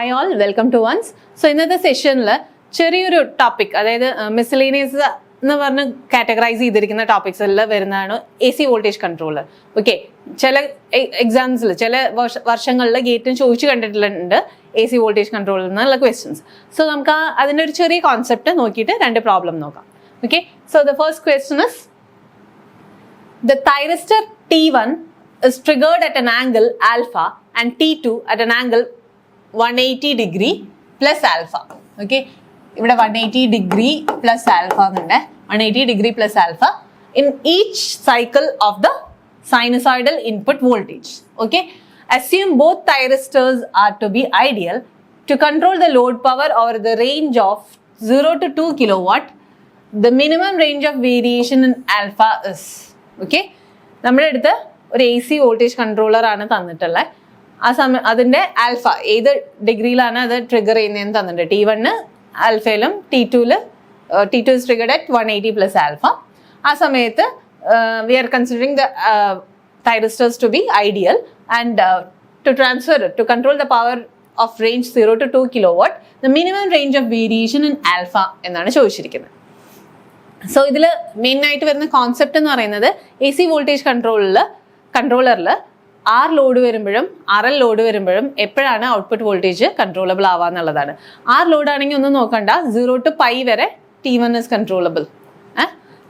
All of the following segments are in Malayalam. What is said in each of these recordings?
Hi all, welcome to once. So ഇന്നത്തെ സെഷനിൽ ചെറിയൊരു ടോപ്പിക്, അതായത് മിസ്സലേനിയസ് എന്ന് പറഞ്ഞ് കാറ്റഗറൈസ് ചെയ്തിരിക്കുന്ന ടോപ്പിക്സിൽ വരുന്നതാണ് A C voltage controller. Okay, ചില എക്സാംസിൽ ചില വർഷങ്ങളിൽ ഗേറ്റിന് ചോദിച്ചു കണ്ടിട്ടുണ്ട് എ സി വോൾട്ടേജ് കൺട്രോളർ എന്നുള്ള ക്വസ്റ്റ്യൻസ്. സോ നമുക്ക് അതിൻ്റെ ഒരു ചെറിയ കോൺസെപ്റ്റ് നോക്കിയിട്ട് രണ്ട് പ്രോബ്ലം നോക്കാം. Okay, so the first question is the thyristor T1 is triggered at an angle alpha and T2 at an angle 180 degree plus alpha. Okay, ഇവിടെ 180 degree plus alpha എന്നുണ്ട്, 180 degree plus alpha in each cycle of the sinusoidal input voltage. Okay, assume both thyristors are to be ideal to control the load power over the range of 0 to 2 kilowatt. The minimum range of variation in alpha is. Okay, നമ്മുടെ അടുത്ത് ഒരു എ സി വോൾട്ടേജ് കൺട്രോളർ ആണ് തന്നിട്ടുള്ളത്. ആ സമയം അതിൻ്റെ ആൽഫ ഏത് ഡിഗ്രിയിലാണ് അത് ട്രിഗർ ചെയ്യുന്നതെന്ന് തന്നിട്ടുണ്ട്. T1 ആൽഫയിലും T2 is triggered at 180 plus alpha. ആ സമയത്ത് we are considering the thyristors to be ideal and to control the power of range 0 to 2 kilowatt, the minimum range of variation in alpha എന്നാണ് ചോദിച്ചിരിക്കുന്നത്. സോ ഇതിൽ മെയിനായിട്ട് വരുന്ന കോൺസെപ്റ്റ് എന്ന് പറയുന്നത് എ സി വോൾട്ടേജ് കൺട്രോളറിൽ ആർ ലോഡ് വരുമ്പോഴും RL ലോഡ് വരുമ്പോഴും എപ്പോഴാണ് ഔട്ട്പുട്ട് വോൾട്ടേജ് കൺട്രോളബിൾ ആവുക എന്നുള്ളതാണ്. ആർ ലോഡ് ആണെങ്കിൽ ഒന്നും നോക്കണ്ട, 0 to π വരെ T1 is controllable.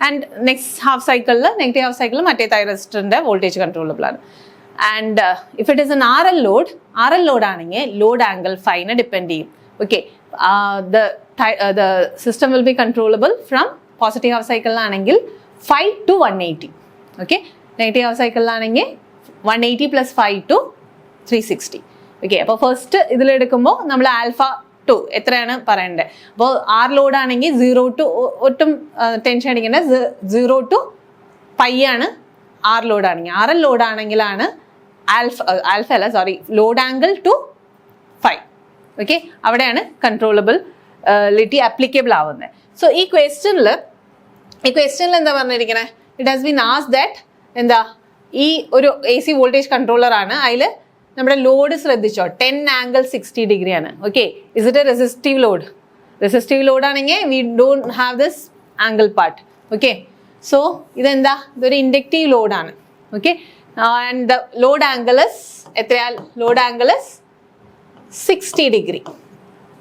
And next half സൈക്കിളിൽ നെഗറ്റീവ് ഹാഫ് സൈക്കിളിൽ മറ്റേ തൈറിസ്റ്ററിൻ്റെ വോൾട്ടേജ് കൺട്രോളബിൾ ആണ്. And if it is an RL load ആണെങ്കിൽ ലോഡ് ആംഗിൾ ഫൈനെ ഡിപ്പെൻഡ് ചെയ്യും. Okay, the system will be controllable from positive half സൈക്കിളിലാണെങ്കിൽ 5 to 180. ഓക്കെ, നെഗറ്റീവ് ഹാഫ് സൈക്കിളിലാണെങ്കിൽ 180 പ്ലസ് 5 to 360. ഓക്കെ, അപ്പോൾ ഫസ്റ്റ് ഇതിലെടുക്കുമ്പോൾ നമ്മൾ ആൽഫ 2 എത്രയാണ് പറയേണ്ടത്. അപ്പോൾ ആർ ലോഡ് ആണെങ്കിൽ 0 to ഒട്ടും ടെൻഷൻ അടിക്കേണ്ട, 0 to π ആണ് ആർ ലോഡ് ആണെങ്കിൽ. RL ലോഡ് ആണെങ്കിലാണ് ആൽഫ അല്ല sorry load angle to 5. Okay, അവിടെയാണ് കൺട്രോളബിലിറ്റി അപ്ലിക്കബിൾ ആവുന്നത്. സോ ഈ ക്വസ്റ്റ്യനിൽ എന്താ പറഞ്ഞിരിക്കുന്നത്, it has been asked that എന്താ ഈ ഒരു എ സി വോൾട്ടേജ് കൺട്രോളർ ആണ്, അതിൽ നമ്മുടെ ലോഡ് ശ്രദ്ധിച്ചോ 10 ആംഗിൾ 60 ഡിഗ്രി ആണ്. Okay, is it a resistive load ആണെങ്കിൽ we don't have this angle part. Okay, so ഇതെന്താ, ഇതൊരു ഇൻഡക്റ്റീവ് ലോഡാണ്. Okay, and the load angle is എത്രയാ, load angle is 60 degree.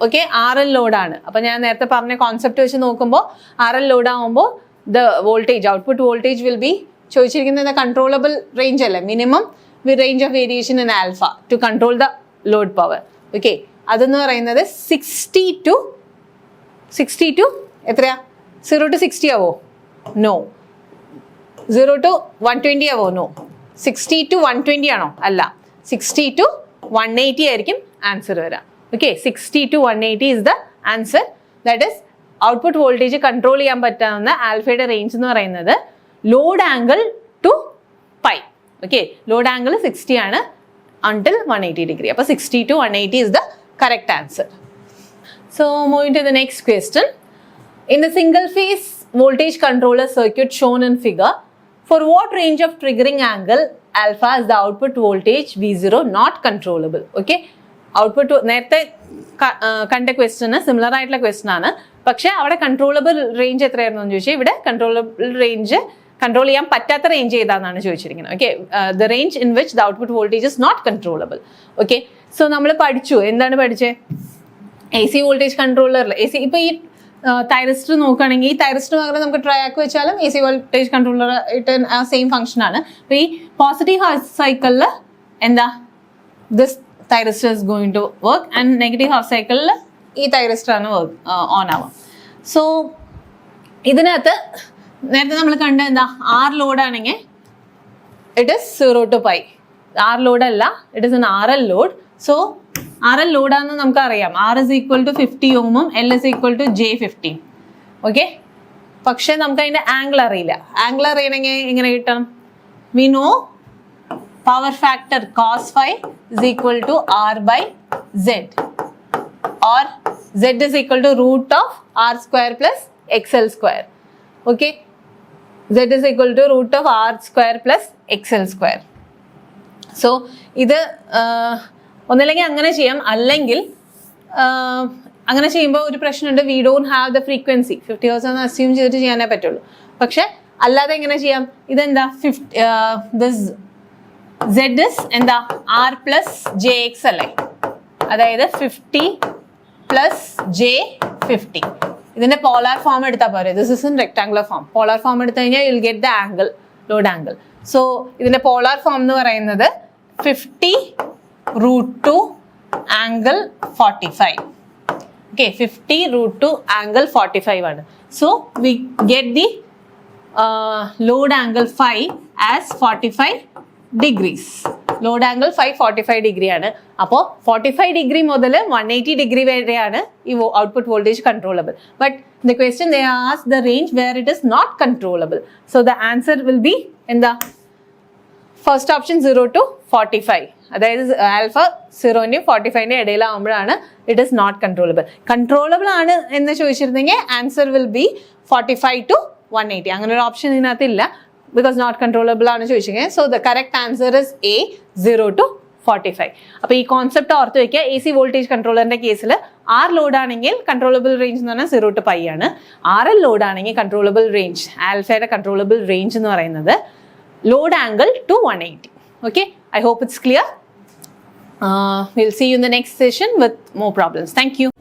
Okay, RL ലോഡാണ്. അപ്പം ഞാൻ നേരത്തെ പറഞ്ഞ കോൺസെപ്റ്റ് വെച്ച് നോക്കുമ്പോൾ RL ലോഡ് ആകുമ്പോൾ the voltage output voltage will be ചോദിച്ചിരിക്കുന്നത് കൺട്രോളബിൾ റേഞ്ച് അല്ലേ, minimum range of variation in alpha to control the load power. Okay, അതെന്ന് പറയുന്നത് 60 to എത്രയാ, 0 to 60 ആവോ? നോ. 0 to 120 ആവോ? നോ. 60 to 120 ആണോ? അല്ല, 60 to 180 ആയിരിക്കും ആൻസർ വരാം. Okay, 60 to 180 is the answer. That is, output voltage control ചെയ്യാൻ പറ്റാവുന്ന ആൽഫയുടെ റേഞ്ച് എന്ന് പറയുന്നത് load angle to pi. Okay, load angle 60 ആണ് until 180 degree. അപ്പോൾ 60 to 180 is the correct answer. So moving to the next question. In the single phase voltage controller circuit shown in figure, for what range of triggering angle alpha is the output voltage V0 not controllable? Okay, output നേരത്തെ കണ്ട ക്വസ്റ്റ്യന് സിമിലർ ആയിട്ടുള്ള ക്വസ്റ്റ്യൻ ആണ്, പക്ഷെ അവിടെ കൺട്രോളബിൾ റേഞ്ച് എത്രയായിരുന്നു എന്ന് ചോദിച്ചാൽ ഇവിടെ കൺട്രോളബിൾ റേഞ്ച് കൺട്രോൾ ചെയ്യാൻ പറ്റാത്ത റേഞ്ച് ഏതാണെന്നാണ് ചോദിച്ചിരിക്കുന്നത്. Okay, the range in which the output voltage is not controllable. Okay, so നമ്മൾ പഠിച്ചു, എന്താണ് പഠിച്ചത്, എ സി വോൾട്ടേജ് കൺട്രോളറിൽ ഇപ്പോൾ ഈ തൈറിസ്റ്റർ നോക്കുകയാണെങ്കിൽ ഈ തൈറിസ്റ്റർ പകരം നമുക്ക് ട്രയാക്ക് വെച്ചാലും എ സി വോൾട്ടേജ് കൺട്രോളർ ഇട്ട് ആ സെയിം ഫംഗ്ഷൻ ആണ്. അപ്പോൾ ഈ പോസിറ്റീവ് ഹാഫ് സൈക്കിളിൽ എന്താ, this thyristor is going to work and negative half cycle ഈ thyristor ആണ് ഓൺ ആവുക. സോ ഇതിനകത്ത് നേരത്തെ നമ്മൾ കണ്ട എന്താ, ആർ ലോഡ് ആണെങ്കിൽ it is 0 to π. R load അല്ല, it is an RL load. So RL ലോഡാണെന്ന് നമുക്കറിയാം, R is equal to 50 ohm, L is equal to J15. Okay, പക്ഷെ നമുക്ക് അതിൻ്റെ ആംഗിൾ അറിയില്ല. ആംഗിൾ അറിയണമെങ്കിൽ എങ്ങനെ കിട്ടണം, we know power factor cos phi is equal to R by Z, or Z is equal to root of R square plus XL square. Okay, Z is equal to root of R square plus XL square. So ഇത് ഒന്നില്ലെങ്കിൽ അങ്ങനെ ചെയ്യാം, അല്ലെങ്കിൽ അങ്ങനെ ചെയ്യുമ്പോൾ ഒരു പ്രശ്നമുണ്ട്, V don't have the frequency 50 hertz എന്ന് അസ്യൂം ചെയ്തിട്ട് ചെയ്യാനേ പറ്റുള്ളൂ. പക്ഷെ അല്ലാതെ എങ്ങനെ ചെയ്യാം? ഇതെന്താ Z is എന്താ R plus JX അല്ലേ, അതായത് 50 plus J50. ഇതിന്റെ പോളാർ ഫോം എടുത്താൽ പോരെ. This is in rectangular form. Polar form എടുത്തു കഴിഞ്ഞാൽ you will get the angle, load angle. So ഇതിന്റെ പോളാർ ഫോം എന്ന് പറയുന്നത് 50√2 ആംഗിൾ 45. Okay, 50√2 ആംഗിൾ 45 ആണ്. So we get the load angle phi as 45 degrees. Load angle 45 degree ആണ്. അപ്പോൾ 45 ഡിഗ്രി മുതൽ 180 ഡിഗ്രി വരെയാണ് ഈ output voltage controllable. But the question they ask the range where it is not controllable. So the answer will be എന്താ? First option 0 to 45. അതായത് ആൽഫ 0ന്റെയും 45ന്റെയും ഇടയിലാവുമ്പോഴാണ് it is not controllable. Controllable ആണ് എന്ന് ചോദിച്ചിരുന്നെങ്കിൽ ആൻസർ വിൽ ബി 45 to 180. അങ്ങനെ ഒരു ഓപ്ഷൻ ഇതിനകത്ത് ഇല്ല, ബിക്കോസ് നോട്ട് കൺട്രോളബിൾ ആണ് ചോദിച്ചെങ്കിൽ. So the correct answer is A, 0 to 45. അപ്പോൾ ഈ കോൺസെപ്റ്റ് ഓർത്ത് വെക്കുക. എ സി വോൾട്ടേജ് കൺട്രോളറിന്റെ കേസിൽ ആർ ലോഡ് ആണെങ്കിൽ കൺട്രോളബിൾ റേഞ്ച് എന്ന് പറഞ്ഞാൽ 0 to π ആണ്. RL ലോഡ് ആണെങ്കിൽ കൺട്രോളബിൾ റേഞ്ച്, ആൽഫയുടെ കൺട്രോളബിൾ റേഞ്ച് എന്ന് പറയുന്നത് load angle to 180. Okay, I hope it's clear. We'll see you in the next session with more problems. Thank you.